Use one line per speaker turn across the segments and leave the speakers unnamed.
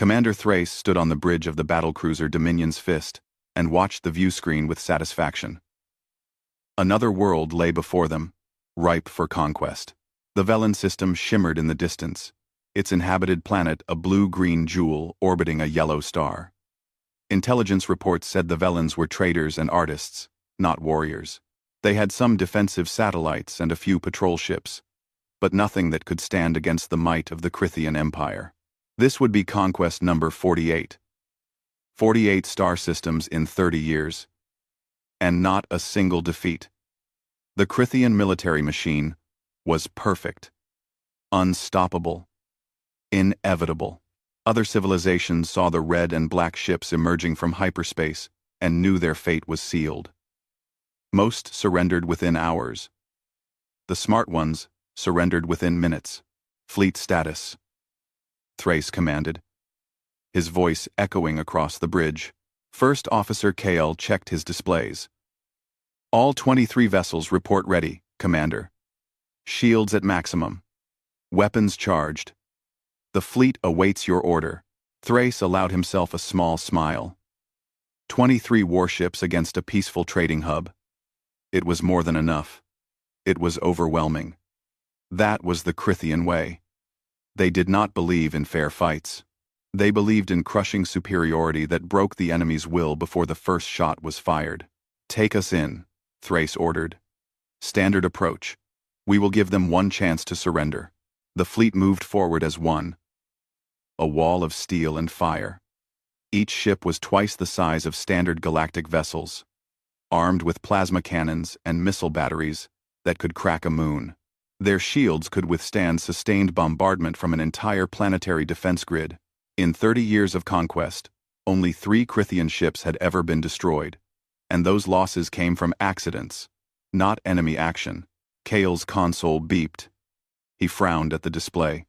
Commander Thrace stood on the bridge of the battlecruiser Dominion's Fist and watched the view screen with satisfaction. Another world lay before them, ripe for conquest. The Velen system shimmered in the distance, its inhabited planet a blue-green jewel orbiting a yellow star. Intelligence reports said the Velens were traders and artists, not warriors. They had some defensive satellites and a few patrol ships, but nothing that could stand against the might of the Crithian Empire. This would be conquest number 48. 48 star systems in 30 years. And not a single defeat. The Crithian military machine was perfect. Unstoppable. Inevitable. Other civilizations saw the red and black ships emerging from hyperspace and knew their fate was sealed. Most surrendered within hours. The smart ones surrendered within minutes. Fleet status. Thrace commanded, his voice echoing across the bridge. First Officer Kale checked his displays. All 23 vessels report ready, Commander. Shields at maximum. Weapons charged. The fleet awaits your order. Thrace allowed himself a small smile. 23 warships against a peaceful trading hub. It was more than enough. It was overwhelming. That was the Crithian way. They did not believe in fair fights. They believed in crushing superiority that broke the enemy's will before the first shot was fired. Take us in, Thrace ordered. Standard approach. We will give them one chance to surrender. The fleet moved forward as one. A wall of steel and fire. Each ship was twice the size of standard galactic vessels, armed with plasma cannons and missile batteries that could crack a moon. Their shields could withstand sustained bombardment from an entire planetary defense grid. In 30 years of conquest, only 3 Crithian ships had ever been destroyed, and those losses came from accidents, not enemy action. Kale's console beeped. He frowned at the display.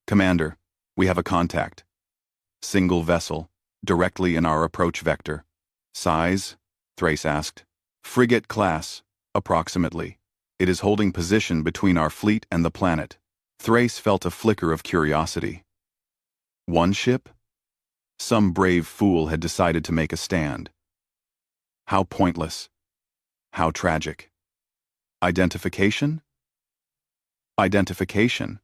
Commander, we have a contact. Single vessel, directly in our approach vector. Size? Thrace asked. Frigate class, approximately. It is holding position between our fleet and the planet. Thrace felt a flicker of curiosity. One ship? Some brave fool had decided to make a stand. How pointless. How tragic. Identification? Identification.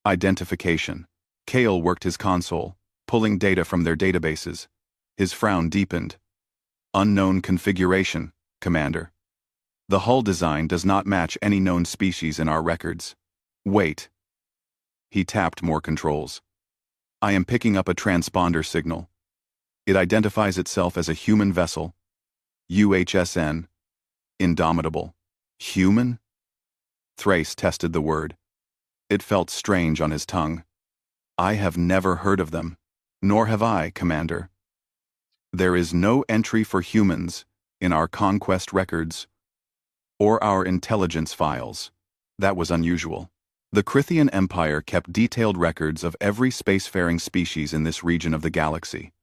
Identification. Kale worked his console, pulling data from their databases. His frown deepened. Unknown configuration, Commander. The hull design does not match any known species in our records. Wait. He tapped more controls. I am picking up a transponder signal. It identifies itself as a human vessel. UHSN. Indomitable. Human? Thrace tested the word. It felt strange on his tongue. I have never heard of them. Nor have I, Commander. There is no entry for humans in our conquest records or our intelligence files. That was unusual. The Crithian Empire kept detailed records of every spacefaring species in this region of the galaxy.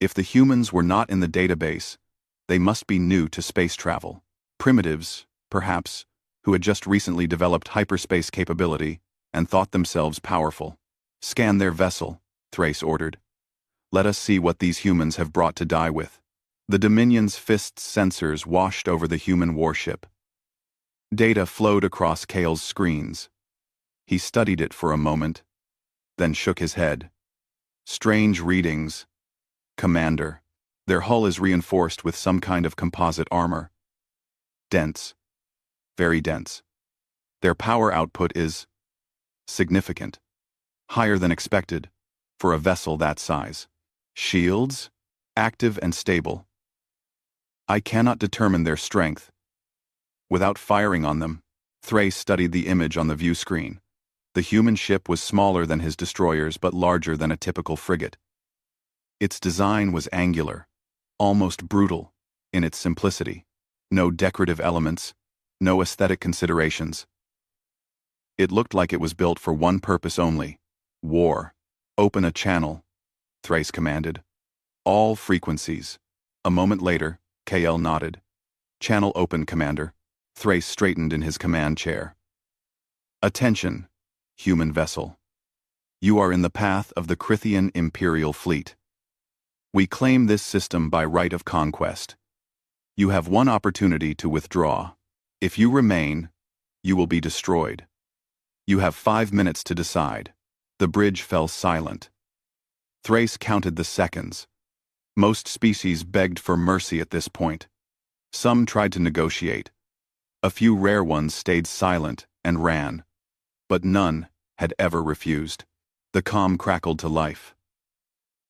If the humans were not in the database, they must be new to space travel. Primitives, perhaps, who had just recently developed hyperspace capability and thought themselves powerful. Scan their vessel, Thrace ordered. Let us see what these humans have brought to die with. The Dominion's Fist's sensors washed over the human warship. Data flowed across Kale's screens. He studied it for a moment, then shook his head. Strange readings. Commander. Their hull is reinforced with some kind of composite armor. Dense. Very dense. Their power output is significant. Higher than expected for a vessel that size. Shields? Active and stable. I cannot determine their strength. Without firing on them, Thrace studied the image on the view screen. The human ship was smaller than his destroyers but larger than a typical frigate. Its design was angular, almost brutal, in its simplicity. No decorative elements, no aesthetic considerations. It looked like it was built for one purpose only: war. Open a channel, Thrace commanded. All frequencies. A moment later, KL nodded. Channel open, Commander. Thrace straightened in his command chair. Attention, human vessel. You are in the path of the Crithian Imperial Fleet. We claim this system by right of conquest. You have one opportunity to withdraw. If you remain, you will be destroyed. You have 5 minutes to decide. The bridge fell silent. Thrace counted the seconds. Most species begged for mercy at this point. Some tried to negotiate. A few rare ones stayed silent and ran. But none had ever refused. The calm crackled to life.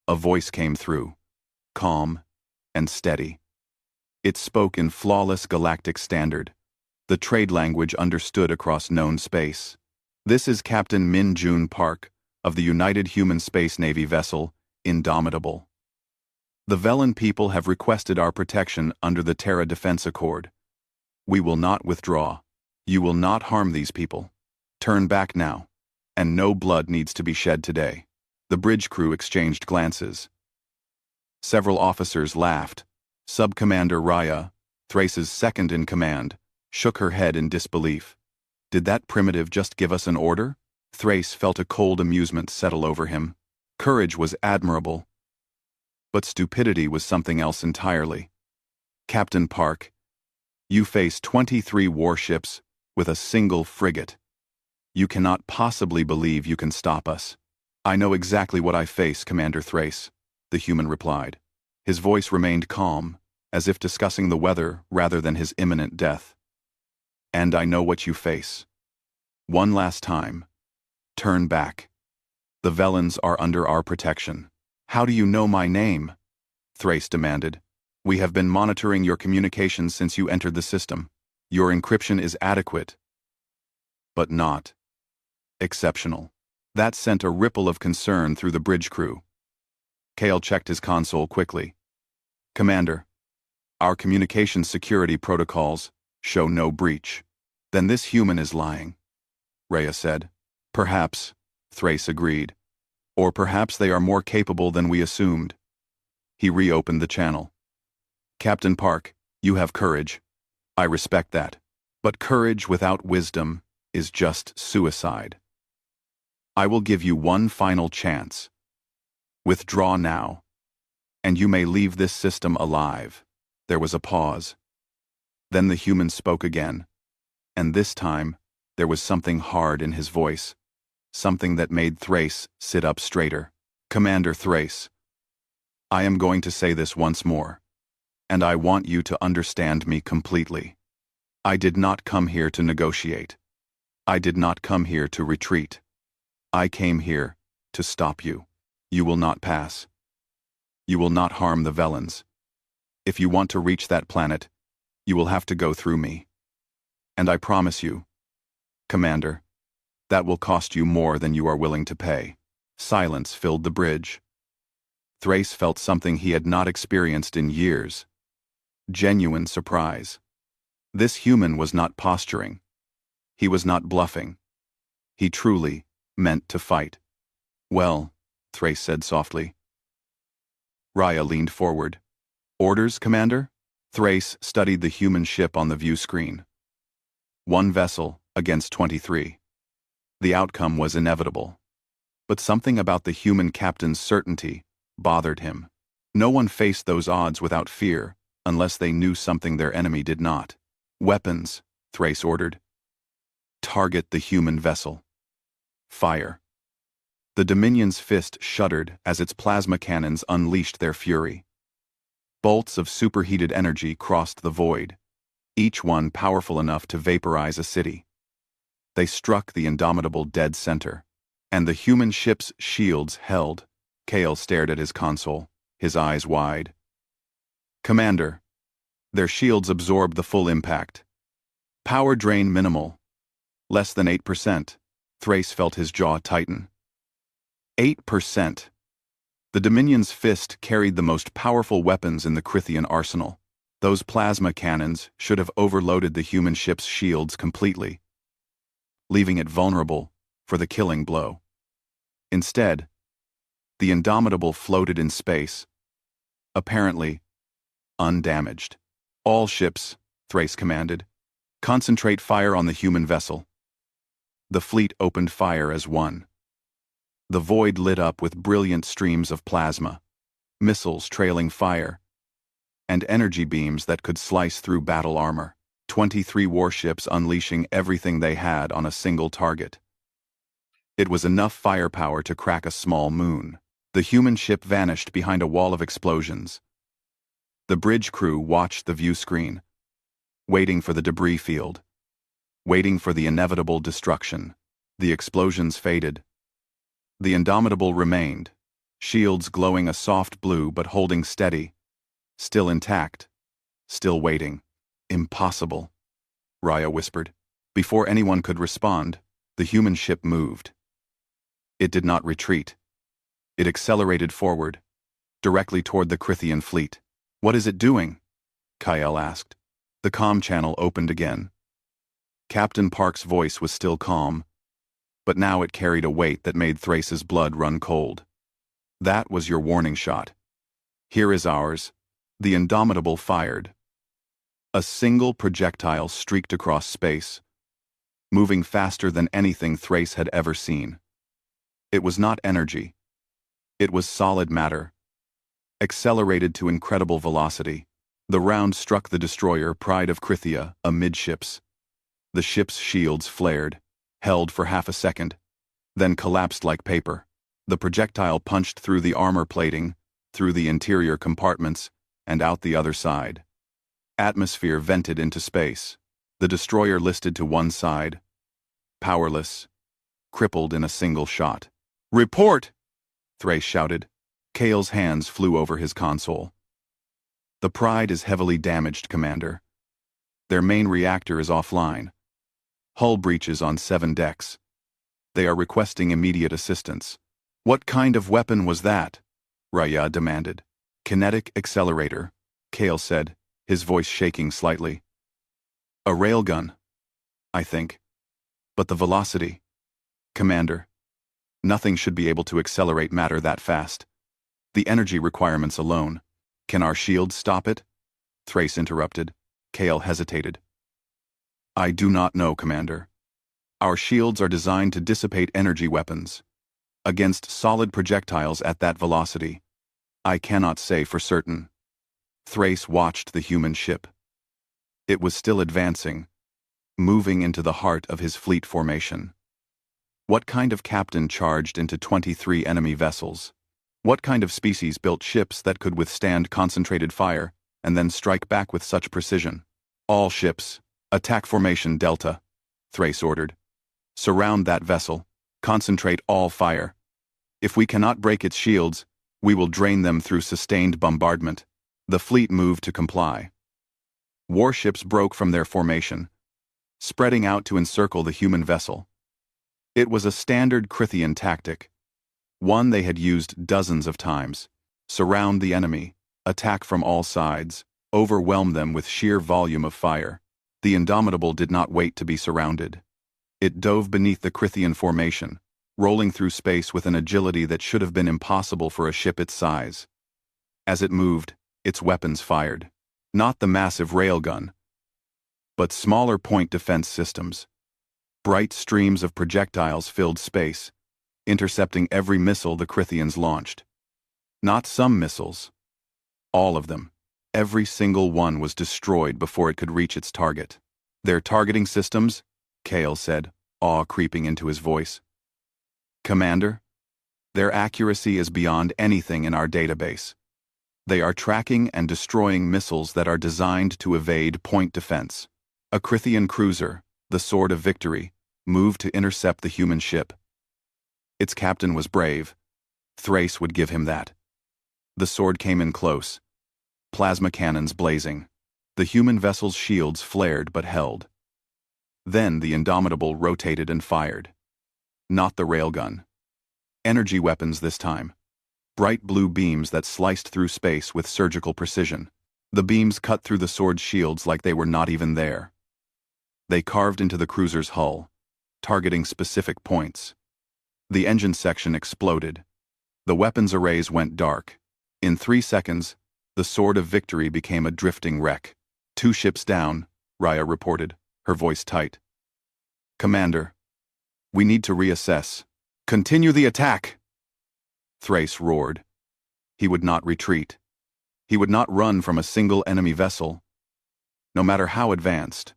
A voice came through, calm and steady. It spoke in flawless galactic standard, the trade language understood across known space. This is Captain Min Jun Park of the United Human Space Navy vessel, Indomitable. The Velen people have requested our protection under the Terra Defense Accord. We will not withdraw. You will not harm these people. Turn back now, and no blood needs to be shed today. The bridge crew exchanged glances. Several officers laughed. Sub-Commander Raya, Thrace's second in command, shook her head in disbelief. Did that primitive just give us an order? Thrace felt a cold amusement settle over him. Courage was admirable. But stupidity was something else entirely. Captain Park, you face 23 warships with a single frigate. You cannot possibly believe you can stop us. I know exactly what I face, Commander Thrace, the human replied. His voice remained calm, as if discussing the weather rather than his imminent death. And I know what you face. One last time. Turn back. The Velens are under our protection. How do you know my name? Thrace demanded. We have been monitoring your communications since you entered the system. Your encryption is adequate, but not exceptional. That sent a ripple of concern through the bridge crew. Kale checked his console quickly. Commander, our communications security protocols show no breach. Then this human is lying, Rhea said. Perhaps, Thrace agreed. Or perhaps they are more capable than we assumed. He reopened the channel. Captain Park, you have courage. I respect that. But courage without wisdom is just suicide. I will give you one final chance. Withdraw now, and you may leave this system alive. There was a pause. Then the human spoke again, and this time there was something hard in his voice, something that made Thrace sit up straighter. Commander Thrace, I am going to say this once more, and I want you to understand me completely. I did not come here to negotiate. I did not come here to retreat. I came here to stop you. You will not pass. You will not harm the Velens. If you want to reach that planet, you will have to go through me. And I promise you, Commander, that will cost you more than you are willing to pay. Silence filled the bridge. Thrace felt something he had not experienced in years. Genuine surprise. This human was not posturing. He was not bluffing. He truly meant to fight. Well, Thrace said softly. Raya leaned forward. Orders, Commander? Thrace studied the human ship on the view screen. One vessel against 23. The outcome was inevitable. But something about the human captain's certainty bothered him. No one faced those odds without fear, unless they knew something their enemy did not. Weapons, Thrace ordered. Target the human vessel. Fire. The Dominion's fist shuddered as its plasma cannons unleashed their fury. Bolts of superheated energy crossed the void, each one powerful enough to vaporize a city. They struck the Indomitable dead center, and the human ship's shields held. Kale stared at his console, his eyes wide. Commander, their shields absorbed the full impact. Power drain minimal. Less than 8%. Thrace felt his jaw tighten. 8%. The Dominion's fist carried the most powerful weapons in the Crithian arsenal. Those plasma cannons should have overloaded the human ship's shields completely, leaving it vulnerable for the killing blow. Instead, the Indomitable floated in space, apparently undamaged. All ships, Thrace commanded, concentrate fire on the human vessel. The fleet opened fire as one. The void lit up with brilliant streams of plasma, missiles trailing fire, and energy beams that could slice through battle armor. 23 warships unleashing everything they had on a single target. It was enough firepower to crack a small moon. The human ship vanished behind a wall of explosions. The bridge crew watched the view screen, waiting for the debris field, waiting for the inevitable destruction. The explosions faded. The Indomitable remained, shields glowing a soft blue but holding steady, still intact, still waiting. Impossible, Raya whispered. Before anyone could respond, the human ship moved. It did not retreat. It accelerated forward, directly toward the Crithian fleet. What is it doing? Kyle asked. The comm channel opened again. Captain Park's voice was still calm, but now it carried a weight that made Thrace's blood run cold. That was your warning shot. Here is ours. The Indomitable fired. A single projectile streaked across space, moving faster than anything Thrace had ever seen. It was not energy. It was solid matter, accelerated to incredible velocity. The round struck the destroyer Pride of Krithia amidships. The ship's shields flared, held for half a second, then collapsed like paper. The projectile punched through the armor plating, through the interior compartments, and out the other side. Atmosphere vented into space. The destroyer listed to one side, powerless, crippled in a single shot. "Report!" Thrace shouted. Kale's hands flew over his console. "The Pride is heavily damaged, Commander. Their main reactor is offline. Hull breaches on 7 decks. They are requesting immediate assistance." "What kind of weapon was that?" Raya demanded. "Kinetic accelerator," Kale said, his voice shaking slightly. "A railgun, I think. But the velocity. Commander, nothing should be able to accelerate matter that fast. The energy requirements alone. Can our shields stop it?" Thrace interrupted. Kale hesitated. "I do not know, Commander. Our shields are designed to dissipate energy weapons. Against solid projectiles at that velocity, I cannot say for certain." Thrace watched the human ship. It was still advancing, moving into the heart of his fleet formation. What kind of captain charged into 23 enemy vessels? What kind of species built ships that could withstand concentrated fire and then strike back with such precision? "All ships, attack formation Delta," Thrace ordered. "Surround that vessel. Concentrate all fire. If we cannot break its shields, we will drain them through sustained bombardment." The fleet moved to comply. Warships broke from their formation, spreading out to encircle the human vessel. It was a standard Crithian tactic, one they had used dozens of times. Surround the enemy, attack from all sides, overwhelm them with sheer volume of fire. The Indomitable did not wait to be surrounded. It dove beneath the Crithian formation, rolling through space with an agility that should have been impossible for a ship its size. As it moved, its weapons fired. Not the massive railgun, but smaller point defense systems. Bright streams of projectiles filled space, intercepting every missile the Crithians launched. Not some missiles. All of them. Every single one was destroyed before it could reach its target. "Their targeting systems?" Kale said, awe creeping into his voice. "Commander, their accuracy is beyond anything in our database. They are tracking and destroying missiles that are designed to evade point defense." A Crithian cruiser, the Sword of Victory, moved to intercept the human ship. Its captain was brave. Thrace would give him that. The sword came in close, plasma cannons blazing. The human vessel's shields flared but held. Then the Indomitable rotated and fired. Not the railgun. Energy weapons this time. Bright blue beams that sliced through space with surgical precision. The beams cut through the sword's shields like they were not even there. They carved into the cruiser's hull, targeting specific points. The engine section exploded. The weapons arrays went dark. In 3 seconds, the Sword of Victory became a drifting wreck. 2 ships down, Raya reported, her voice tight. "Commander, we need to reassess." "Continue the attack," Thrace roared. He would not retreat. He would not run from a single enemy vessel, no matter how advanced.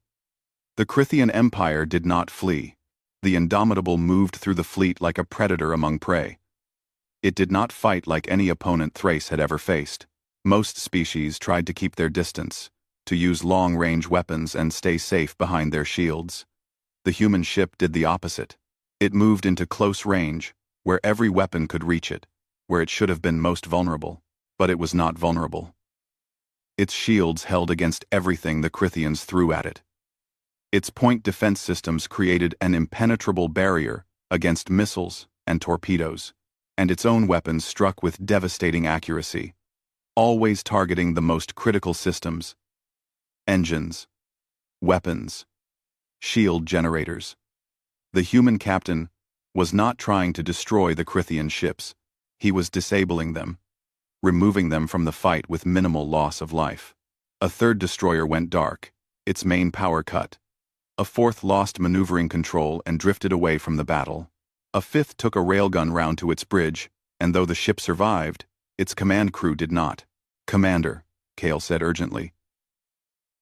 The Crythian Empire did not flee. The Indomitable moved through the fleet like a predator among prey. It did not fight like any opponent Thrace had ever faced. Most species tried to keep their distance, to use long-range weapons and stay safe behind their shields. The human ship did the opposite. It moved into close range, where every weapon could reach it, where it should have been most vulnerable. But it was not vulnerable. Its shields held against everything the Crythians threw at it. Its point defense systems created an impenetrable barrier against missiles and torpedoes, and its own weapons struck with devastating accuracy, always targeting the most critical systems: engines, weapons, shield generators. The human captain was not trying to destroy the Crythian ships. He was disabling them, removing them from the fight with minimal loss of life. A third destroyer went dark, its main power cut. A fourth lost maneuvering control and drifted away from the battle. A fifth took a railgun round to its bridge, and though the ship survived, its command crew did not. "Commander," Kale said urgently,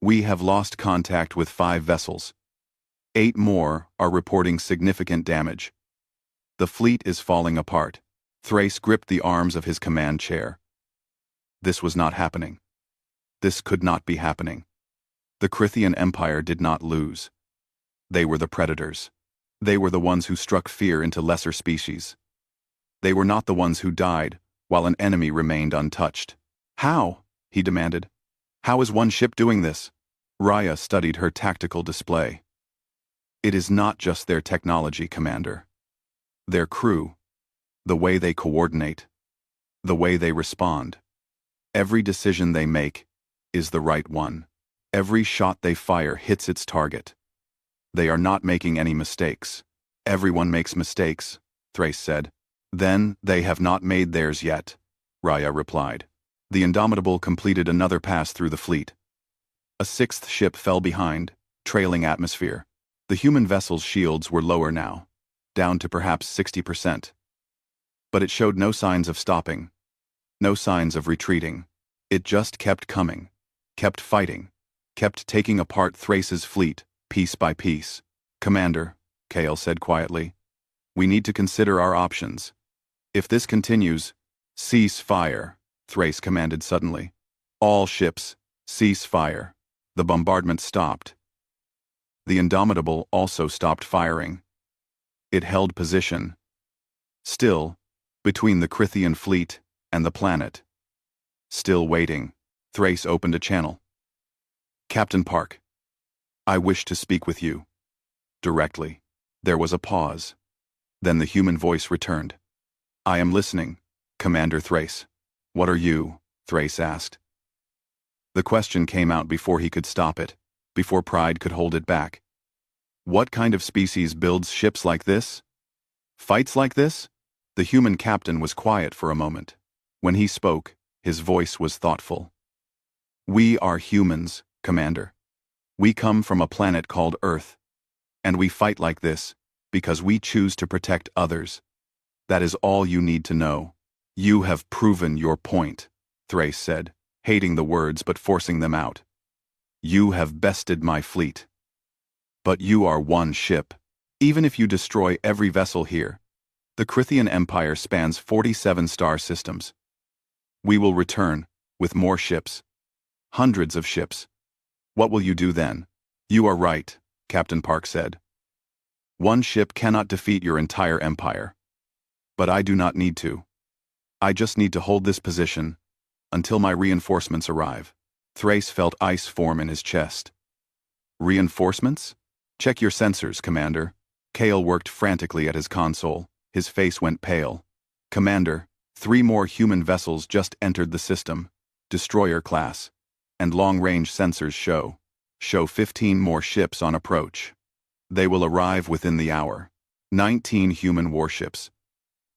"we have lost contact with 5 vessels. 8 more are reporting significant damage. The fleet is falling apart." Thrace gripped the arms of his command chair. This was not happening. This could not be happening. The Crythian Empire did not lose. They were the predators. They were the ones who struck fear into lesser species. They were not the ones who died, while an enemy remained untouched. "How?" he demanded. "How is one ship doing this?" Raya studied her tactical display. "It is not just their technology, Commander. Their crew, the way they coordinate, the way they respond. Every decision they make is the right one. Every shot they fire hits its target. They are not making any mistakes." "Everyone makes mistakes," Thrace said. "Then they have not made theirs yet," Raya replied. The Indomitable completed another pass through the fleet. A 6th ship fell behind, trailing atmosphere. The human vessel's shields were lower now, down to perhaps 60%. But it showed no signs of stopping, no signs of retreating. It just kept coming, kept fighting, kept taking apart Thrace's fleet, piece by piece. "Commander," Kale said quietly, "we need to consider our options. If this continues—" "Cease fire," Thrace commanded suddenly. "All ships, cease fire." The bombardment stopped. The Indomitable also stopped firing. It held position, still, between the Crythian fleet and the planet. Still waiting. Thrace opened a channel. "Captain Park, I wish to speak with you. Directly." There was a pause. Then the human voice returned. "I am listening, Commander Thrace." "What are you?" Thrace asked. The question came out before he could stop it, before pride could hold it back. "What kind of species builds ships like this? Fights like this?" The human captain was quiet for a moment. When he spoke, his voice was thoughtful. "We are humans, Commander. We come from a planet called Earth, and we fight like this because we choose to protect others. That is all you need to know." "You have proven your point," Thrace said, hating the words but forcing them out. "You have bested my fleet. But you are one ship. Even if you destroy every vessel here, the Crythian Empire spans 47 star systems. We will return, with more ships. Hundreds of ships. What will you do then?" "You are right," Captain Park said. "One ship cannot defeat your entire empire. But I do not need to. I just need to hold this position until my reinforcements arrive." Thrace felt ice form in his chest. "Reinforcements? Check your sensors, Commander." Kale worked frantically at his console. His face went pale. "Commander, 3 more human vessels just entered the system, destroyer class, and long-range sensors show 15 more ships on approach. They will arrive within the hour. 19 human warships.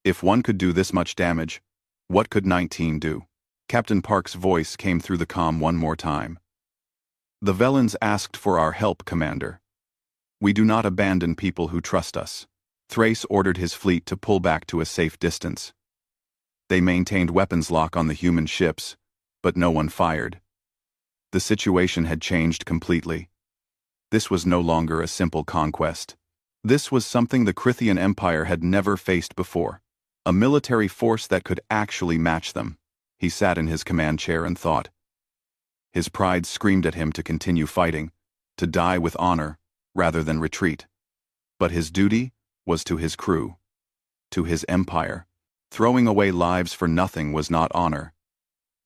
If one could do this much damage, what could 19 do?" Captain Park's voice came through the comm one more time. "The Velans asked for our help, Commander. We do not abandon people who trust us." Thrace ordered his fleet to pull back to a safe distance. They maintained weapons lock on the human ships, but no one fired. The situation had changed completely. This was no longer a simple conquest. This was something the Crithian Empire had never faced before. A military force that could actually match them. He sat in his command chair and thought. His pride screamed at him to continue fighting, to die with honor, rather than retreat. But his duty was to his crew, to his empire. Throwing away lives for nothing was not honor.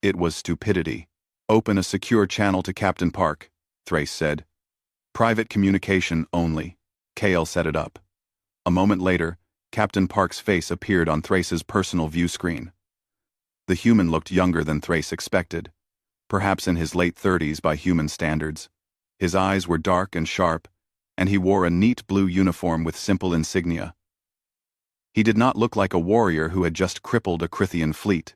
It was stupidity. Open a secure channel to Captain Park, Thrace said. Private communication only. Kale set it up. A moment later, Captain Park's face appeared on Thrace's personal view screen. The human looked younger than Thrace expected, perhaps in his late 30s by human standards. His eyes were dark and sharp, and he wore a neat blue uniform with simple insignia. He did not look like a warrior who had just crippled a Crithian fleet.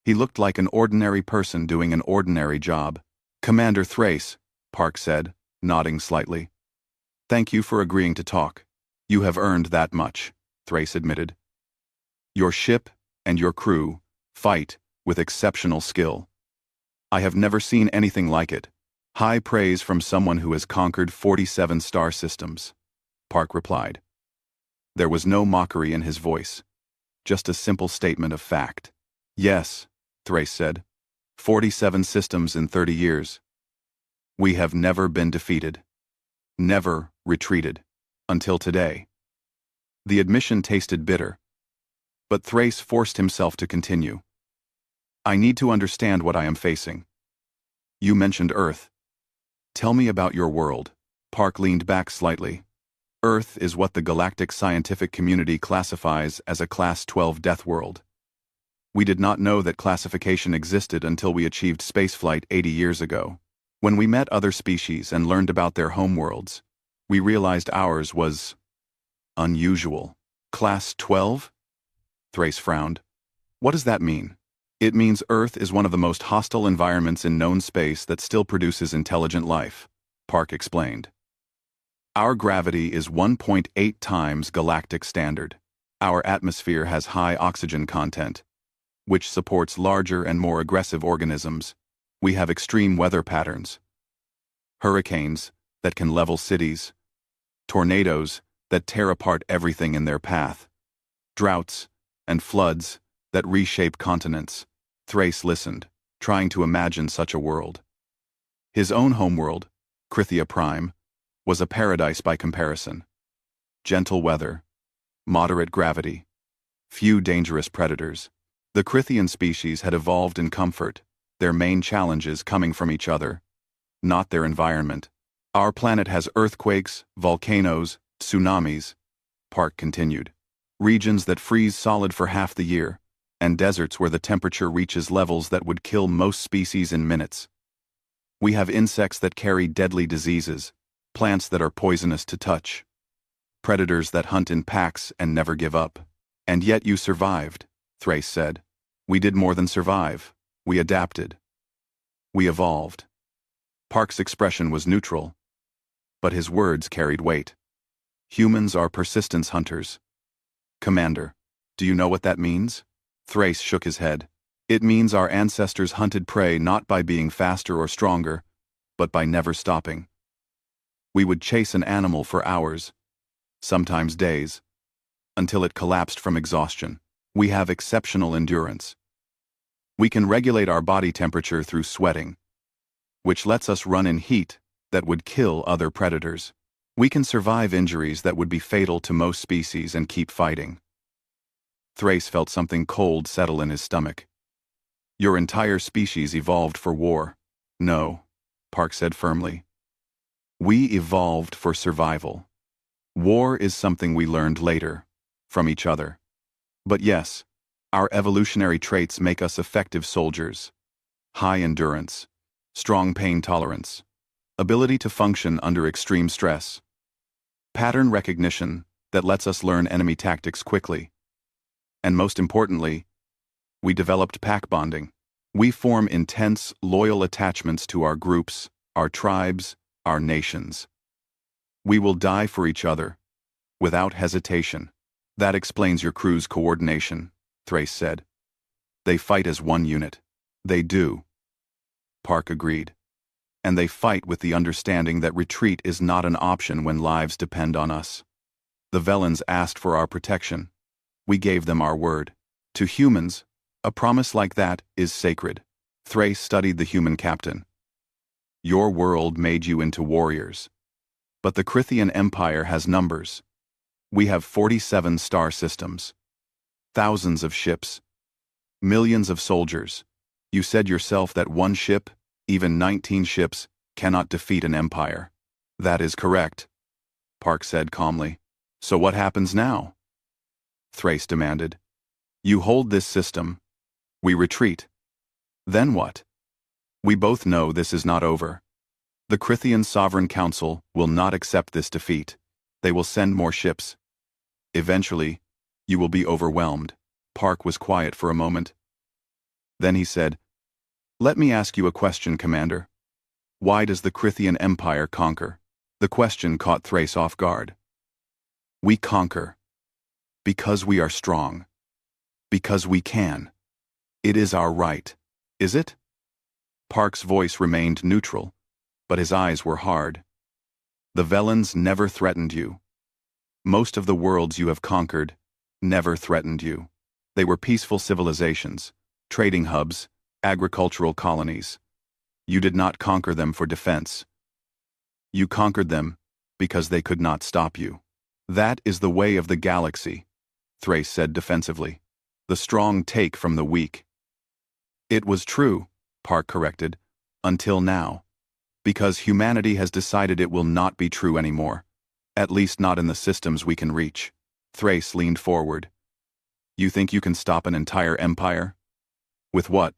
He looked like an ordinary person doing an ordinary job. Commander Thrace, Park said, nodding slightly. Thank you for agreeing to talk. You have earned that much, Thrace admitted. Your ship and your crew fight with exceptional skill. I have never seen anything like it. High praise from someone who has conquered 47 star systems, Park replied. There was no mockery in his voice, just a simple statement of fact. Yes, Thrace said. 47 systems in 30 years. We have never been defeated. Never retreated. Until today. The admission tasted bitter. But Thrace forced himself to continue. I need to understand what I am facing. You mentioned Earth. Tell me about your world. Park leaned back slightly. Earth is what the galactic scientific community classifies as a Class 12 death world. We did not know that classification existed until we achieved spaceflight 80 years ago. When we met other species and learned about their homeworlds, we realized ours was unusual. Class 12? Thrace frowned. What does that mean? It means Earth is one of the most hostile environments in known space that still produces intelligent life, Park explained. Our gravity is 1.8 times galactic standard. Our atmosphere has high oxygen content, which supports larger and more aggressive organisms. We have extreme weather patterns. Hurricanes that can level cities. Tornadoes that tear apart everything in their path. Droughts and floods that reshape continents. Thrace listened, trying to imagine such a world. His own homeworld, Crythia Prime, was a paradise by comparison. Gentle weather, moderate gravity, few dangerous predators. The Crithian species had evolved in comfort, their main challenges coming from each other, not their environment. Our planet has earthquakes, volcanoes, tsunamis, Park continued. Regions that freeze solid for half the year, and deserts where the temperature reaches levels that would kill most species in minutes. We have insects that carry deadly diseases, plants that are poisonous to touch, predators that hunt in packs and never give up. And yet you survived, Thrace said. We did more than survive. We adapted. We evolved. Park's expression was neutral, but his words carried weight. Humans are persistence hunters. Commander, do you know what that means? Thrace shook his head. It means our ancestors hunted prey not by being faster or stronger, but by never stopping. We would chase an animal for hours, sometimes days, until it collapsed from exhaustion. We have exceptional endurance. We can regulate our body temperature through sweating, which lets us run in heat that would kill other predators. We can survive injuries that would be fatal to most species and keep fighting. Thrace felt something cold settle in his stomach. Your entire species evolved for war. No, Park said firmly. We evolved for survival. War is something we learned later, from each other. But yes, our evolutionary traits make us effective soldiers. High endurance, strong pain tolerance, ability to function under extreme stress, pattern recognition that lets us learn enemy tactics quickly. And most importantly, we developed pack bonding. We form intense, loyal attachments to our groups, our tribes, our nations. We will die for each other, without hesitation. That explains your crew's coordination, Thrace said. They fight as one unit. They do. Park agreed. And they fight with the understanding that retreat is not an option when lives depend on us. The Velans asked for our protection. We gave them our word. To humans, a promise like that is sacred. Thrace studied the human captain. Your world made you into warriors. But the Crithian Empire has numbers. We have 47 star systems. Thousands of ships. Millions of soldiers. You said yourself that one ship, even 19 ships, cannot defeat an empire. That is correct, Park said calmly. So what happens now? Thrace demanded. You hold this system. We retreat. Then what? We both know this is not over. The Crithian Sovereign Council will not accept this defeat. They will send more ships. Eventually, you will be overwhelmed. Park was quiet for a moment. Then he said, Let me ask you a question, Commander. Why does the Crithian Empire conquer? The question caught Thrace off guard. We conquer. Because we are strong. Because we can. It is our right. Is it? Park's voice remained neutral, but his eyes were hard. The Velans never threatened you. Most of the worlds you have conquered never threatened you. They were peaceful civilizations, trading hubs, agricultural colonies. You did not conquer them for defense. You conquered them because they could not stop you. That is the way of the galaxy, Thrace said defensively. The strong take from the weak. It was true, Park corrected, until now. Because humanity has decided it will not be true anymore. At least not in the systems we can reach. Thrace leaned forward. You think you can stop an entire empire? With what?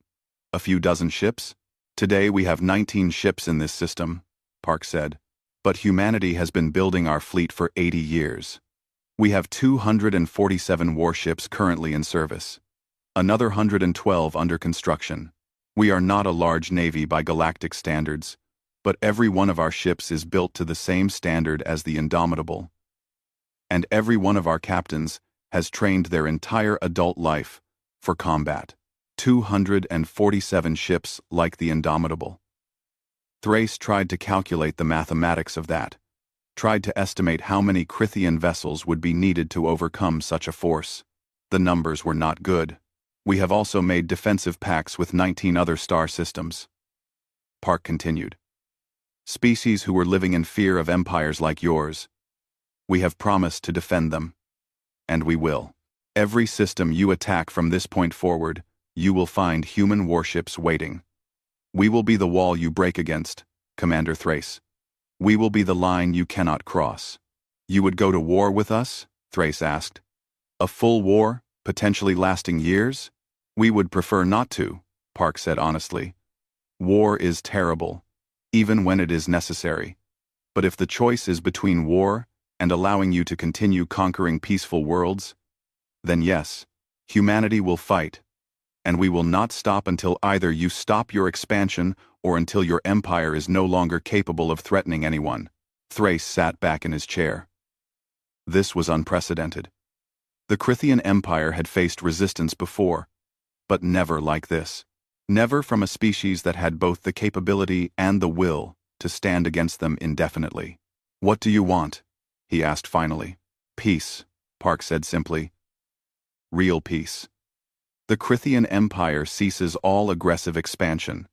A few dozen ships? Today we have 19 ships in this system, Park said. But humanity has been building our fleet for 80 years. We have 247 warships currently in service. Another 112 under construction. We are not a large navy by galactic standards, but every one of our ships is built to the same standard as the Indomitable. And every one of our captains has trained their entire adult life for combat. 247 ships like the Indomitable. Thrace tried to calculate the mathematics of that, tried to estimate how many Crithian vessels would be needed to overcome such a force. The numbers were not good. We have also made defensive pacts with 19 other star systems. Park continued. Species who were living in fear of empires like yours. We have promised to defend them. And we will. Every system you attack from this point forward, you will find human warships waiting. We will be the wall you break against, Commander Thrace. We will be the line you cannot cross. You would go to war with us? Thrace asked. A full war, potentially lasting years? We would prefer not to, Park said honestly. War is terrible, even when it is necessary. But if the choice is between war and allowing you to continue conquering peaceful worlds, then yes, humanity will fight, and we will not stop until either you stop your expansion or until your empire is no longer capable of threatening anyone. Thrace sat back in his chair. This was unprecedented. The Crithian Empire had faced resistance before, but never like this. Never from a species that had both the capability and the will to stand against them indefinitely. What do you want? He asked finally. Peace, Park said simply. Real peace. The Crithian Empire ceases all aggressive expansion.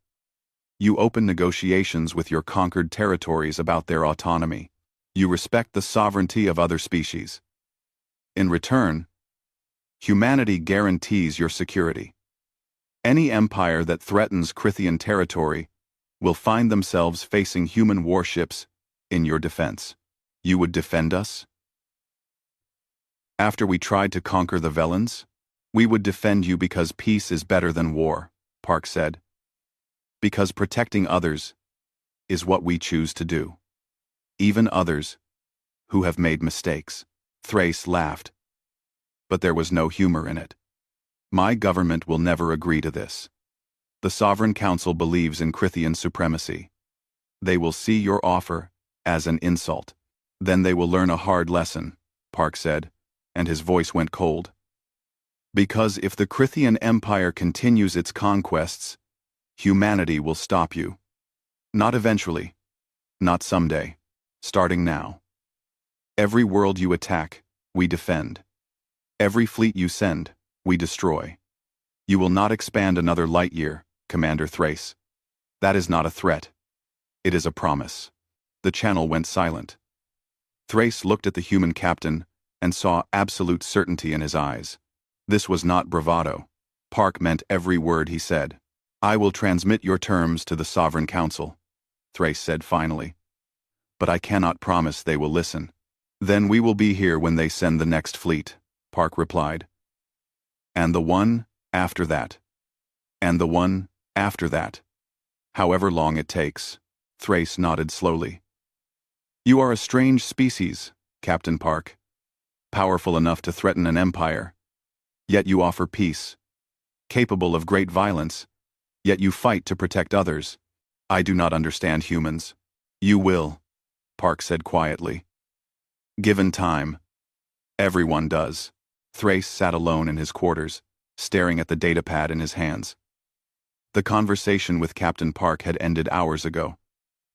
You open negotiations with your conquered territories about their autonomy. You respect the sovereignty of other species. In return, humanity guarantees your security. Any empire that threatens Crithian territory will find themselves facing human warships in your defense. You would defend us? After we tried to conquer the Velans, we would defend you because peace is better than war, Park said. Because protecting others is what we choose to do. Even others who have made mistakes. Thrace laughed. But there was no humor in it. My government will never agree to this. The Sovereign Council believes in Crithian supremacy. They will see your offer as an insult. Then they will learn a hard lesson, Park said, and his voice went cold. Because if the Crithian Empire continues its conquests, humanity will stop you. Not eventually. Not someday. Starting now. Every world you attack, we defend. Every fleet you send, we destroy. You will not expand another light year, Commander Thrace. That is not a threat. It is a promise. The channel went silent. Thrace looked at the human captain and saw absolute certainty in his eyes. This was not bravado. Park meant every word he said. I will transmit your terms to the Sovereign Council, Thrace said finally. But I cannot promise they will listen. Then we will be here when they send the next fleet, Park replied. And the one after that. And the one after that. However long it takes. Thrace nodded slowly. You are a strange species, Captain Park. Powerful enough to threaten an empire. Yet you offer peace. Capable of great violence. Yet you fight to protect others. I do not understand humans. You will, Park said quietly. Given time. Everyone does. Thrace sat alone in his quarters, staring at the datapad in his hands. The conversation with Captain Park had ended hours ago,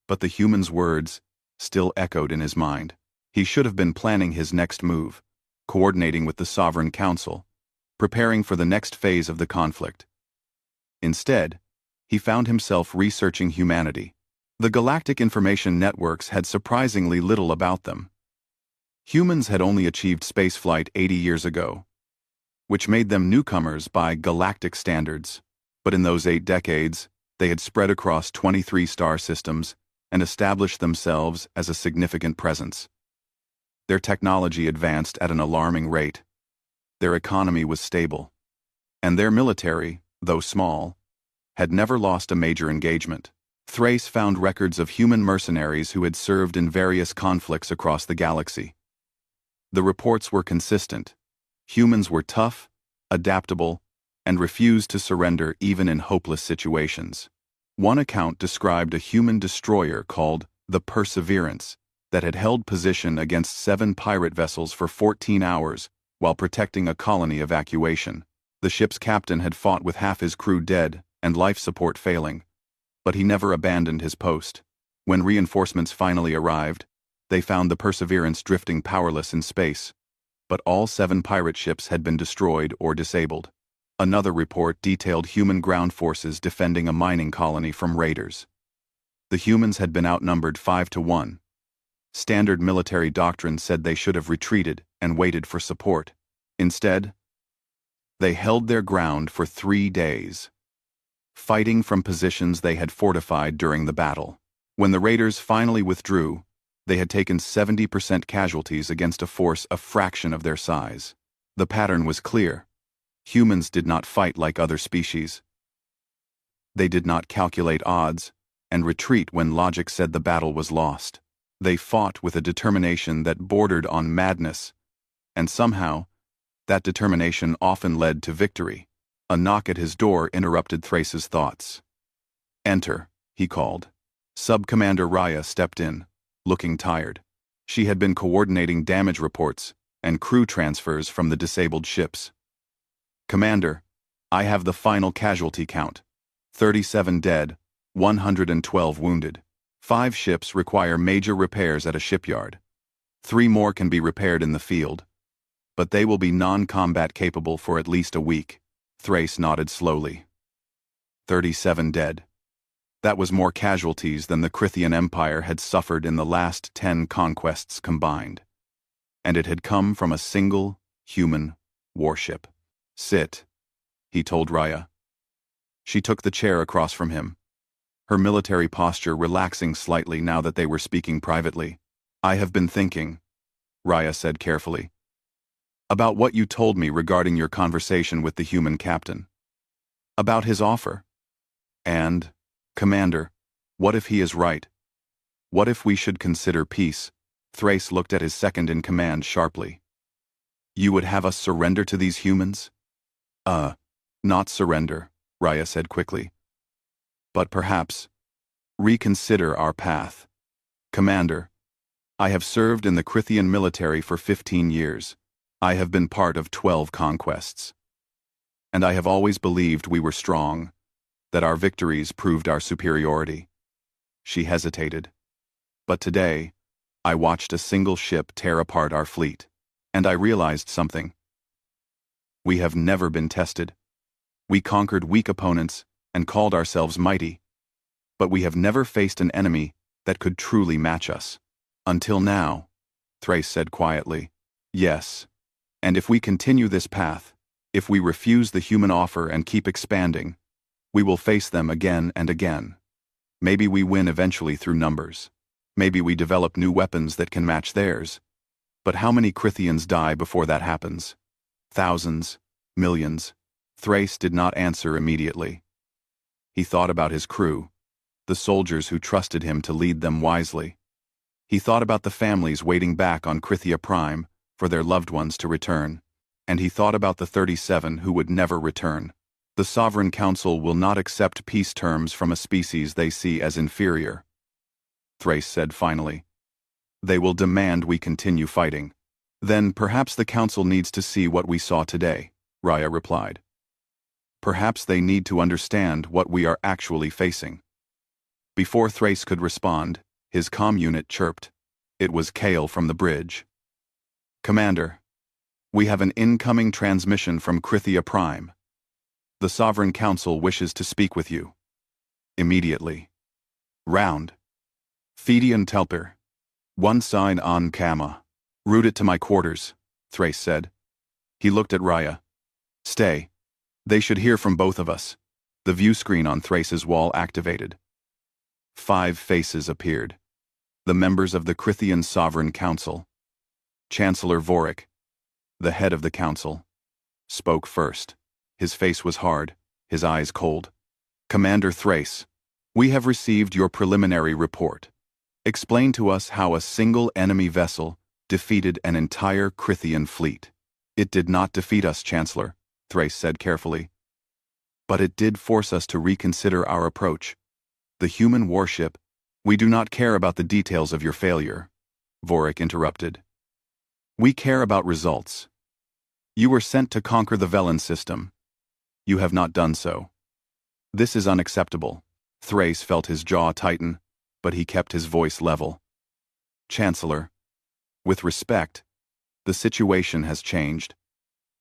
but the human's words still echoed in his mind. He should have been planning his next move, coordinating with the Sovereign Council, preparing for the next phase of the conflict. Instead, he found himself researching humanity. The galactic information networks had surprisingly little about them. Humans had only achieved spaceflight 80 years ago, which made them newcomers by galactic standards. But in those 8 decades, they had spread across 23 star systems and established themselves as a significant presence. Their technology advanced at an alarming rate. Their economy was stable. And their military, though small, had never lost a major engagement. Thrace found records of human mercenaries who had served in various conflicts across the galaxy. The reports were consistent. Humans were tough, adaptable, and refused to surrender even in hopeless situations. One account described a human destroyer called the Perseverance that had held position against 7 pirate vessels for 14 hours while protecting a colony evacuation. The ship's captain had fought with half his crew dead and life support failing, but he never abandoned his post. When reinforcements finally arrived, they found the Perseverance drifting powerless in space, but all 7 pirate ships had been destroyed or disabled. Another report detailed human ground forces defending a mining colony from raiders. The humans had been outnumbered 5-1. Standard military doctrine said they should have retreated and waited for support. Instead, they held their ground for 3 days, fighting from positions they had fortified during the battle. When the raiders finally withdrew, they had taken 70% casualties against a force a fraction of their size. The pattern was clear. Humans did not fight like other species. They did not calculate odds and retreat when logic said the battle was lost. They fought with a determination that bordered on madness, and somehow, that determination often led to victory. A knock at his door interrupted Thrace's thoughts. Enter, he called. Sub-Commander Raya stepped in, looking tired. She had been coordinating damage reports and crew transfers from the disabled ships. Commander, I have the final casualty count. 37 dead, 112 wounded. 5 ships require major repairs at a shipyard. 3 more can be repaired in the field, but they will be non-combat capable for at least a week. Thrace nodded slowly. 37 dead. That was more casualties than the Crithian Empire had suffered in the last 10 conquests combined. And it had come from a single, human warship. Sit, he told Raya. She took the chair across from him, her military posture relaxing slightly now that they were speaking privately. I have been thinking, Raya said carefully, about what you told me regarding your conversation with the human captain. About his offer. And, Commander, what if he is right? What if we should consider peace? Thrace looked at his second-in-command sharply. You would have us surrender to these humans? Not surrender, Raya said quickly. But perhaps, reconsider our path. Commander, I have served in the Crithian military for 15 years. I have been part of 12 conquests. And I have always believed we were strong, that our victories proved our superiority. She hesitated. But today, I watched a single ship tear apart our fleet, and I realized something. We have never been tested. We conquered weak opponents and called ourselves mighty, but we have never faced an enemy that could truly match us. Until now, Thrace said quietly. Yes, and if we continue this path, if we refuse the human offer and keep expanding, we will face them again and again. Maybe we win eventually through numbers. Maybe we develop new weapons that can match theirs. But how many Crithians die before that happens? Thousands? Millions? Thrace did not answer immediately. He thought about his crew, the soldiers who trusted him to lead them wisely. He thought about the families waiting back on Krithia Prime for their loved ones to return. And he thought about the 37 who would never return. The Sovereign Council will not accept peace terms from a species they see as inferior, Thrace said finally. They will demand we continue fighting. Then perhaps the Council needs to see what we saw today, Raya replied. Perhaps they need to understand what we are actually facing. Before Thrace could respond, his comm unit chirped. It was Kale from the bridge. Commander, we have an incoming transmission from Krithia Prime. The Sovereign Council wishes to speak with you. Immediately. Round. Fedian Telper. One sign on Kama. Route it to my quarters, Thrace said. He looked at Raya. Stay. They should hear from both of us. The view screen on Thrace's wall activated. 5 faces appeared. The members of the Krithian Sovereign Council. Chancellor Vorik, the head of the council, spoke first. His face was hard, his eyes cold. Commander Thrace, we have received your preliminary report. Explain to us how a single enemy vessel defeated an entire Krithian fleet. It did not defeat us, Chancellor, Thrace said carefully. But it did force us to reconsider our approach. The human warship, we do not care about the details of your failure, Vorik interrupted. We care about results. You were sent to conquer the Velen system. You have not done so. This is unacceptable. Thrace felt his jaw tighten, but he kept his voice level. Chancellor, with respect, the situation has changed.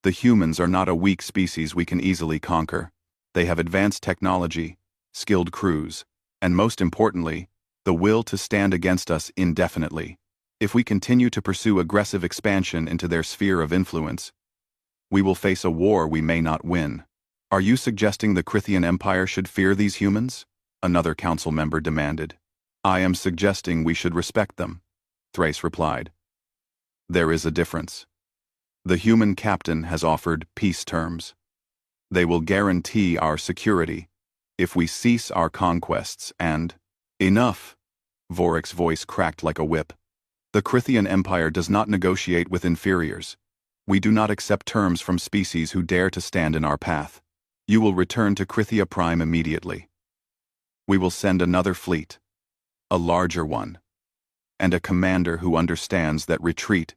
The humans are not a weak species we can easily conquer. They have advanced technology, skilled crews, and most importantly, the will to stand against us indefinitely. If we continue to pursue aggressive expansion into their sphere of influence, we will face a war we may not win. Are you suggesting the Krithian Empire should fear these humans? Another council member demanded. I am suggesting we should respect them, Thrace replied. There is a difference. The human captain has offered peace terms. They will guarantee our security if we cease our conquests and— Enough! Vorik's voice cracked like a whip. The Krithian Empire does not negotiate with inferiors. We do not accept terms from species who dare to stand in our path. You will return to Krithia Prime immediately. We will send another fleet, a larger one, and a commander who understands that retreat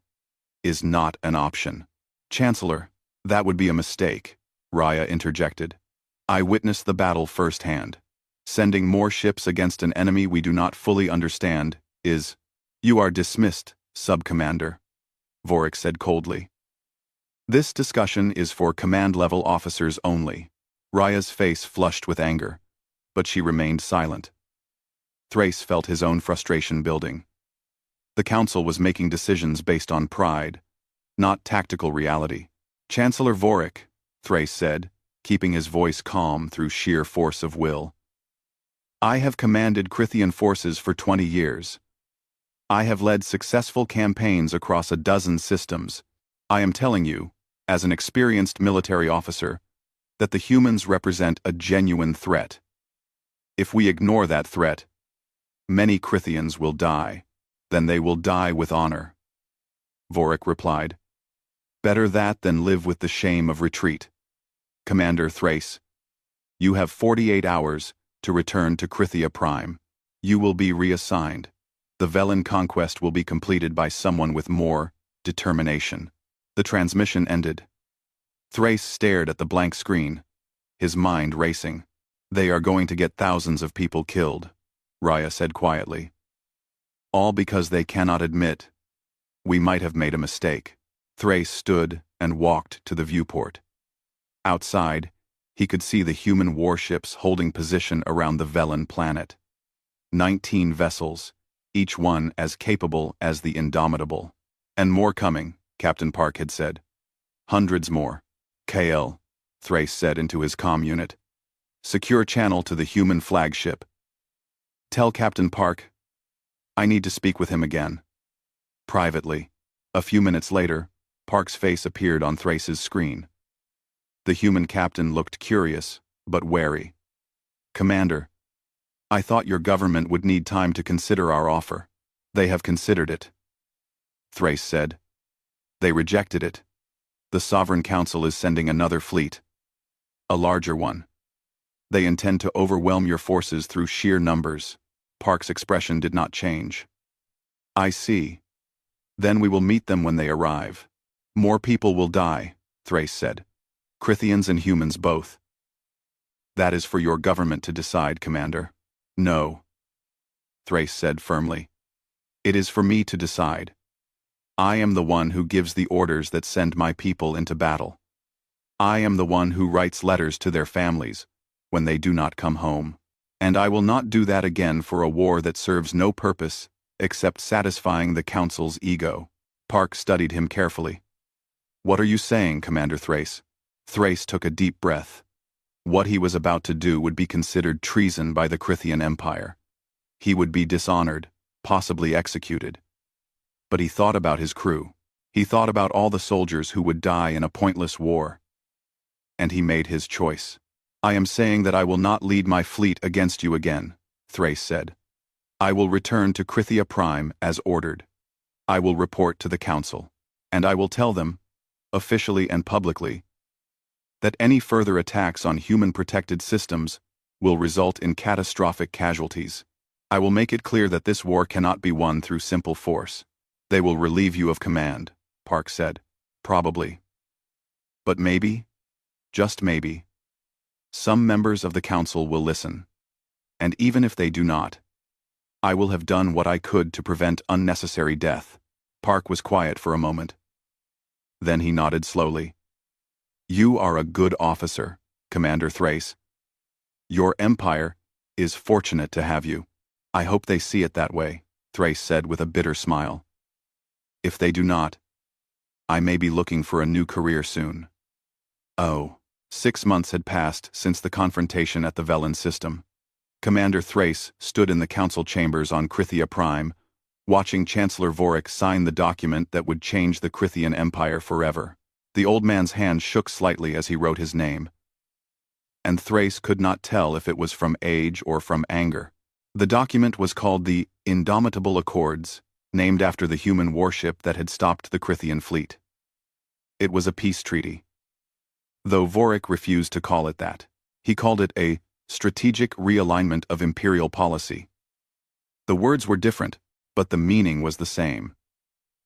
is not an option. Chancellor, that would be a mistake, Raya interjected. I witnessed the battle firsthand. Sending more ships against an enemy we do not fully understand is— You are dismissed, Sub-Commander, Vorik said coldly. This discussion is for command-level officers only. Raya's face flushed with anger, but she remained silent. Thrace felt his own frustration building. The council was making decisions based on pride, not tactical reality. Chancellor Vorik, Thrace said, keeping his voice calm through sheer force of will. I have commanded Krithian forces for 20 years. I have led successful campaigns across a dozen systems. I am telling you, as an experienced military officer, that the humans represent a genuine threat. If we ignore that threat, many Krithians will die. Then they will die with honor. Vorik replied. Better that than live with the shame of retreat. Commander Thrace, you have 48 hours to return to Krithia Prime. You will be reassigned. The Velen conquest will be completed by someone with more determination. The transmission ended. Thrace stared at the blank screen, his mind racing. They are going to get thousands of people killed, Raya said quietly. All because they cannot admit. We might have made a mistake. Thrace stood and walked to the viewport. Outside, he could see the human warships holding position around the Velen planet. 19 vessels, each one as capable as the Indomitable. And more coming, Captain Park had said. Hundreds more. KL, Thrace said into his comm unit. Secure channel to the human flagship. Tell Captain Park. I need to speak with him again. Privately. A few minutes later, Park's face appeared on Thrace's screen. The human captain looked curious, but wary. Commander, I thought your government would need time to consider our offer. They have considered it. Thrace said. They rejected it. The Sovereign Council is sending another fleet. A larger one. They intend to overwhelm your forces through sheer numbers. Park's expression did not change. I see. Then we will meet them when they arrive. More people will die, Thrace said. Crithians and humans both. That is for your government to decide, Commander. No. Thrace said firmly. It is for me to decide. I am the one who gives the orders that send my people into battle. I am the one who writes letters to their families when they do not come home. And I will not do that again for a war that serves no purpose except satisfying the Council's ego. Park studied him carefully. What are you saying, Commander Thrace? Thrace took a deep breath. What he was about to do would be considered treason by the Crithian Empire. He would be dishonored, possibly executed. But he thought about his crew. He thought about all the soldiers who would die in a pointless war. And he made his choice. I am saying that I will not lead my fleet against you again, Thrace said. I will return to Krithia Prime as ordered. I will report to the Council. And I will tell them, officially and publicly, that any further attacks on human-protected systems will result in catastrophic casualties. I will make it clear that this war cannot be won through simple force. They will relieve you of command, Park said. Probably. But maybe, just maybe, some members of the Council will listen. And even if they do not, I will have done what I could to prevent unnecessary death. Park was quiet for a moment. Then he nodded slowly. You are a good officer, Commander Thrace. Your empire is fortunate to have you. I hope they see it that way, Thrace said with a bitter smile. If they do not, I may be looking for a new career soon. Oh, 6 months had passed since the confrontation at the Velen system. Commander Thrace stood in the council chambers on Krithia Prime, watching Chancellor Vorik sign the document that would change the Crithian Empire forever. The old man's hand shook slightly as he wrote his name. And Thrace could not tell if it was from age or from anger. The document was called the Indomitable Accords, named after the human warship that had stopped the Crithian fleet. It was a peace treaty. Though Vorik refused to call it that, he called it a strategic realignment of imperial policy. The words were different, but the meaning was the same.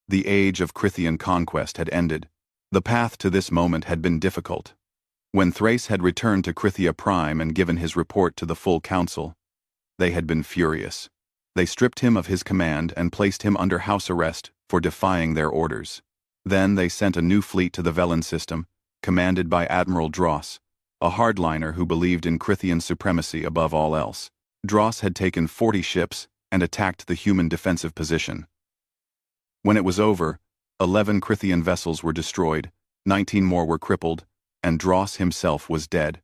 The age of Crithian conquest had ended. The path to this moment had been difficult. When Thrace had returned to Krithia Prime and given his report to the full council, they had been furious. They stripped him of his command and placed him under house arrest for defying their orders. Then they sent a new fleet to the Velen system, commanded by Admiral Dross, a hardliner who believed in Crithian supremacy above all else. Dross had taken 40 ships and attacked the human defensive position. When it was over, 11 Crithian vessels were destroyed, 19 more were crippled, and Dross himself was dead.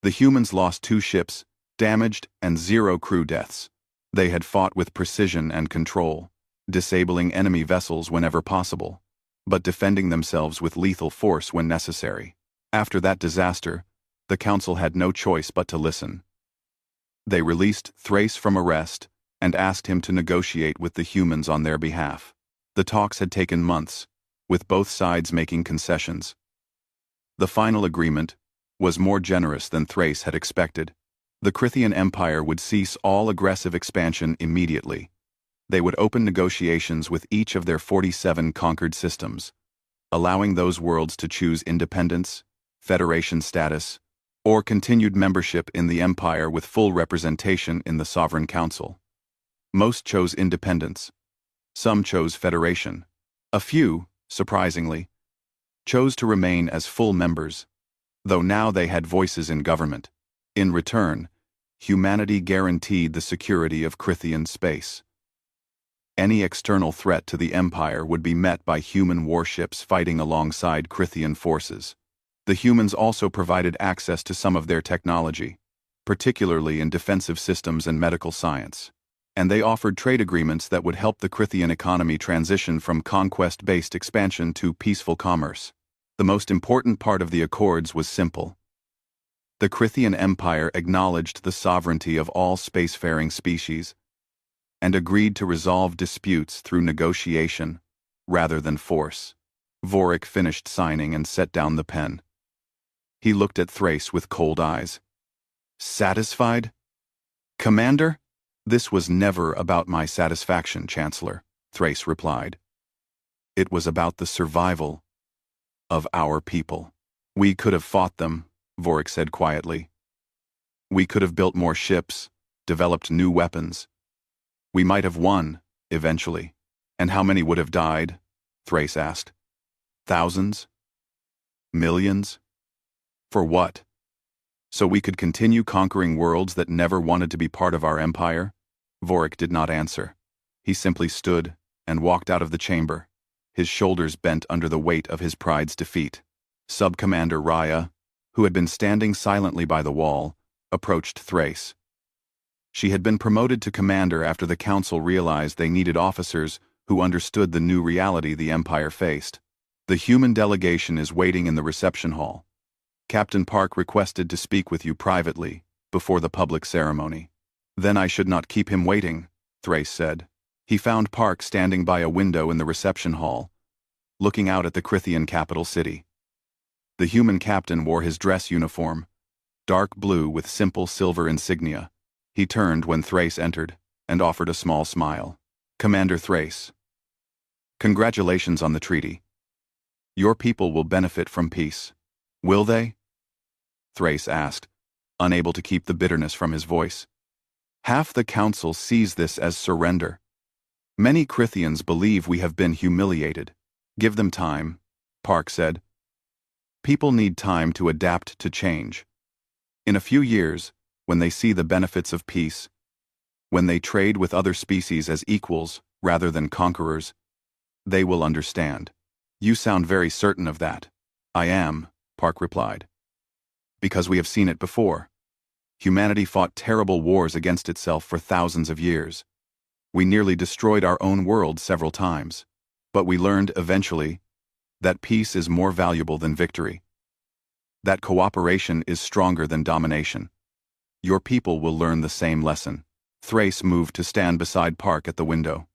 The humans lost 2 ships, damaged, and 0 crew deaths. They had fought with precision and control, disabling enemy vessels whenever possible, but defending themselves with lethal force when necessary. After that disaster, the Council had no choice but to listen. They released Thrace from arrest and asked him to negotiate with the humans on their behalf. The talks had taken months, with both sides making concessions. The final agreement was more generous than Thrace had expected. The Crithian Empire would cease all aggressive expansion immediately. They would open negotiations with each of their 47 conquered systems. allowing those worlds to choose independence, federation status, or continued membership in the empire with full representation in the Sovereign Council. Most chose independence. Some chose federation. A few, surprisingly, chose to remain as full members, though now they had voices in government. In return, humanity guaranteed the security of Crithian space. Any external threat to the Empire would be met by human warships fighting alongside Crithian forces. The humans also provided access to some of their technology, particularly in defensive systems and medical science. And they offered trade agreements that would help the Crithian economy transition from conquest-based expansion to peaceful commerce. The most important part of the accords was simple. The Crithian Empire acknowledged the sovereignty of all spacefaring species and agreed to resolve disputes through negotiation rather than force. Vorik finished signing and set down the pen. He looked at Thrace with cold eyes. Satisfied? Commander? This was never about my satisfaction, Chancellor, Thrace replied. It was about the survival of our people. We could have fought them, Vorik said quietly. We could have built more ships, developed new weapons. We might have won, eventually. And how many would have died? Thrace asked. Thousands? Millions? For what? So we could continue conquering worlds that never wanted to be part of our empire? Vorik did not answer. He simply stood and walked out of the chamber, his shoulders bent under the weight of his pride's defeat. Sub-Commander Raya, who had been standing silently by the wall, approached Thrace. She had been promoted to commander after the council realized they needed officers who understood the new reality the Empire faced. The human delegation is waiting in the reception hall. Captain Park requested to speak with you privately, before the public ceremony. Then I should not keep him waiting, Thrace said. He found Park standing by a window in the reception hall, looking out at the Crithian capital city. The human captain wore his dress uniform, dark blue with simple silver insignia. He turned when Thrace entered, and offered a small smile. Commander Thrace. Congratulations on the treaty. Your people will benefit from peace. Will they? Thrace asked, unable to keep the bitterness from his voice. Half the council sees this as surrender. Many Crithians believe we have been humiliated. Give them time, Park said. People need time to adapt to change. In a few years, when they see the benefits of peace, when they trade with other species as equals rather than conquerors, they will understand. You sound very certain of that. I am, Park replied. Because we have seen it before. Humanity fought terrible wars against itself for thousands of years. We nearly destroyed our own world several times. But we learned eventually that peace is more valuable than victory. That cooperation is stronger than domination. Your people will learn the same lesson. Thrace moved to stand beside Park at the window.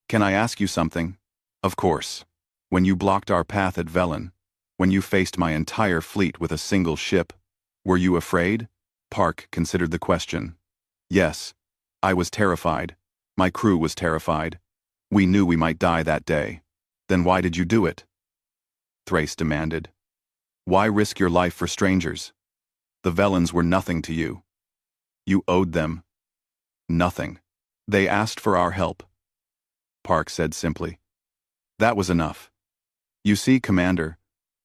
Can I ask you something? Of course. When you blocked our path at Velen, when you faced my entire fleet with a single ship, were you afraid? Park considered the question. Yes. I was terrified. My crew was terrified. We knew we might die that day. Then why did you do it? Thrace demanded. Why risk your life for strangers? The Velens were nothing to you. You owed them nothing. They asked for our help. Park said simply. That was enough. You see, Commander,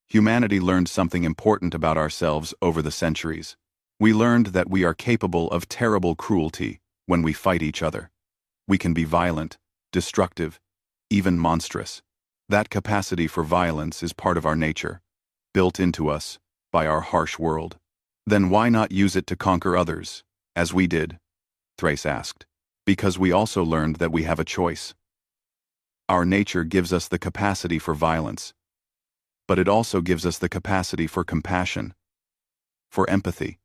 humanity learned something important about ourselves over the centuries. We learned that we are capable of terrible cruelty when we fight each other. We can be violent, destructive, even monstrous. That capacity for violence is part of our nature, built into us by our harsh world. Then why not use it to conquer others, as we did? Thrace asked. Because we also learned that we have a choice. Our nature gives us the capacity for violence, but it also gives us the capacity for compassion, for empathy,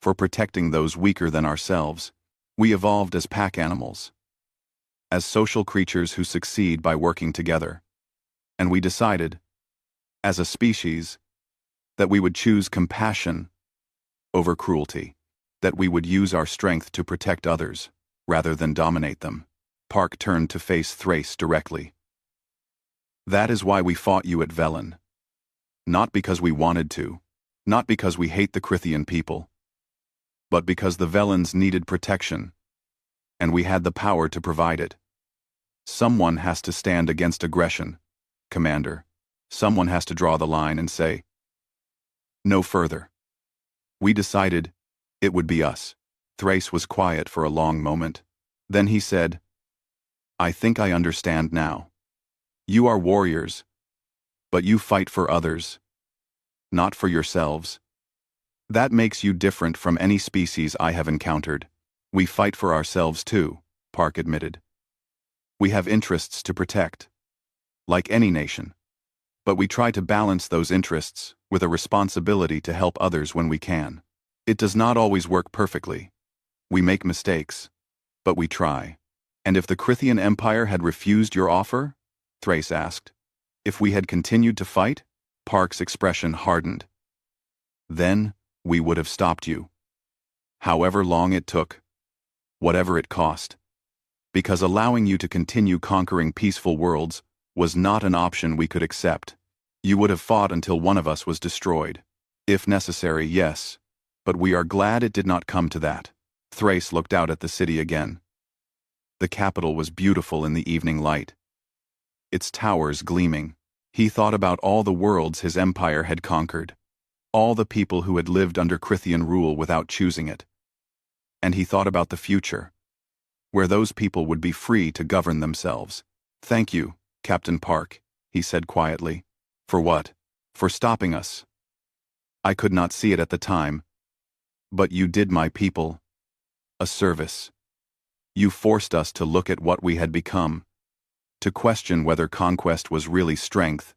for protecting those weaker than ourselves. We evolved as pack animals, as social creatures who succeed by working together. And we decided, as a species, that we would choose compassion over cruelty, that we would use our strength to protect others, rather than dominate them. Park turned to face Thrace directly. That is why we fought you at Velen. Not because we wanted to. Not because we hate the Crithian people. But because the Velens needed protection, and we had the power to provide it. Someone has to stand against aggression, Commander. Someone has to draw the line and say, no further. We decided it would be us. Thrace was quiet for a long moment. Then he said, I think I understand now. You are warriors, but you fight for others, not for yourselves. That makes you different from any species I have encountered. We fight for ourselves too, Park admitted. We have interests to protect, like any nation. But we try to balance those interests with a responsibility to help others when we can. It does not always work perfectly. We make mistakes, but we try. And if the Crithian Empire had refused your offer? Thrace asked. If we had continued to fight? Park's expression hardened. Then, we would have stopped you. However long it took. Whatever it cost. Because allowing you to continue conquering peaceful worlds was not an option we could accept. You would have fought until one of us was destroyed. If necessary, yes. But we are glad it did not come to that. Thrace looked out at the city again. The capital was beautiful in the evening light. Its towers gleaming. He thought about all the worlds his empire had conquered. All the people who had lived under Crithian rule without choosing it. And he thought about the future, where those people would be free to govern themselves. Thank you, Captain Park, he said quietly. For what? For stopping us. I could not see it at the time. But you did my people a service. You forced us to look at what we had become, to question whether conquest was really strength,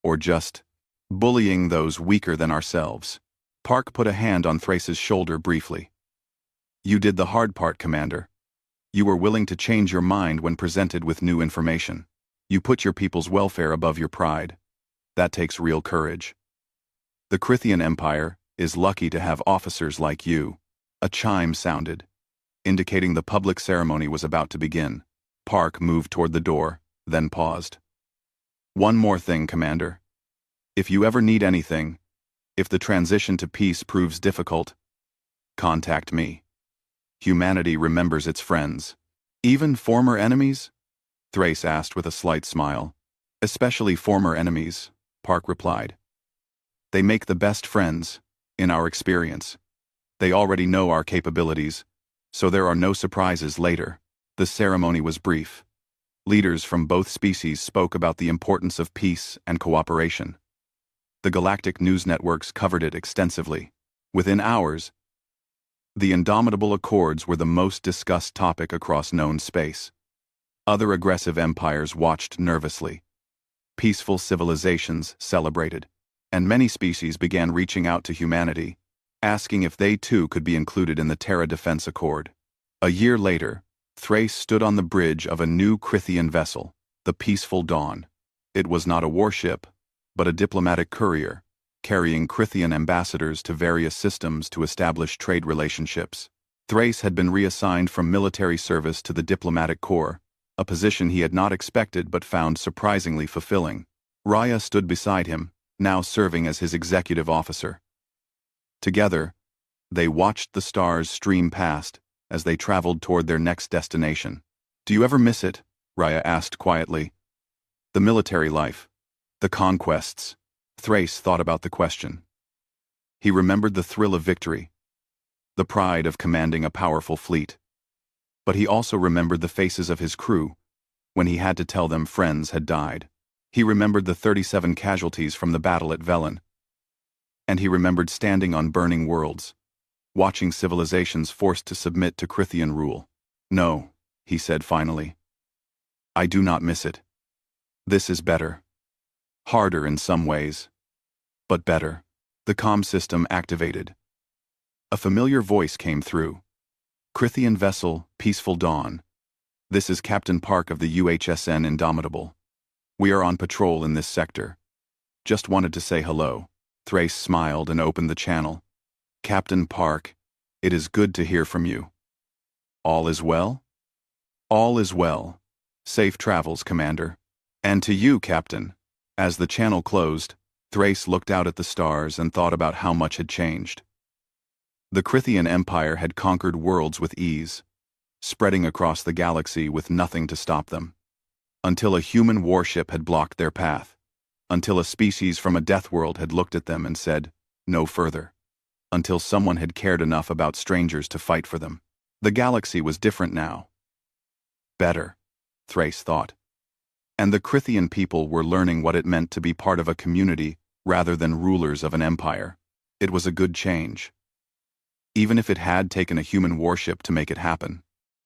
or just bullying those weaker than ourselves. Park put a hand on Thrace's shoulder briefly. You did the hard part, Commander. You were willing to change your mind when presented with new information. You put your people's welfare above your pride. That takes real courage. The Crithian Empire is lucky to have officers like you. A chime sounded, indicating the public ceremony was about to begin. Park moved toward the door, then paused. One more thing, Commander. If you ever need anything, if the transition to peace proves difficult, contact me. Humanity remembers its friends. Even former enemies? Thrace asked with a slight smile. Especially former enemies, Park replied. They make the best friends, in our experience. They already know our capabilities, so there are no surprises later. The ceremony was brief. Leaders from both species spoke about the importance of peace and cooperation. The galactic news networks covered it extensively. Within hours, the Indomitable Accords were the most discussed topic across known space. Other aggressive empires watched nervously. Peaceful civilizations celebrated. And many species began reaching out to humanity, asking if they too could be included in the Terra Defense Accord. A year later, Thrace stood on the bridge of a new Crithian vessel, the Peaceful Dawn. It was not a warship, but a diplomatic courier, carrying Crithian ambassadors to various systems to establish trade relationships. Thrace had been reassigned from military service to the diplomatic corps, a position he had not expected but found surprisingly fulfilling. Raya stood beside him, now serving as his executive officer. Together, they watched the stars stream past as they traveled toward their next destination. Do you ever miss it? Raya asked quietly. The military life. The conquests. Thrace thought about the question. He remembered the thrill of victory, the pride of commanding a powerful fleet. But he also remembered the faces of his crew when he had to tell them friends had died. He remembered the 37 casualties from the battle at Velen. And he remembered standing on burning worlds, watching civilizations forced to submit to Crithian rule. No, he said finally. I do not miss it. This is better. Harder in some ways, but better. The comm system activated. A familiar voice came through. Crithian vessel, Peaceful Dawn. This is Captain Park of the UHSN Indomitable. We are on patrol in this sector. Just wanted to say hello. Thrace smiled and opened the channel. Captain Park, it is good to hear from you. All is well? All is well. Safe travels, Commander. And to you, Captain. As the channel closed, Thrace looked out at the stars and thought about how much had changed. The Crithian Empire had conquered worlds with ease, spreading across the galaxy with nothing to stop them. Until a human warship had blocked their path. Until a species from a death world had looked at them and said, "No further." Until someone had cared enough about strangers to fight for them. The galaxy was different now. Better, Thrace thought. And the Crithian people were learning what it meant to be part of a community rather than rulers of an empire. It was a good change. Even if it had taken a human warship to make it happen.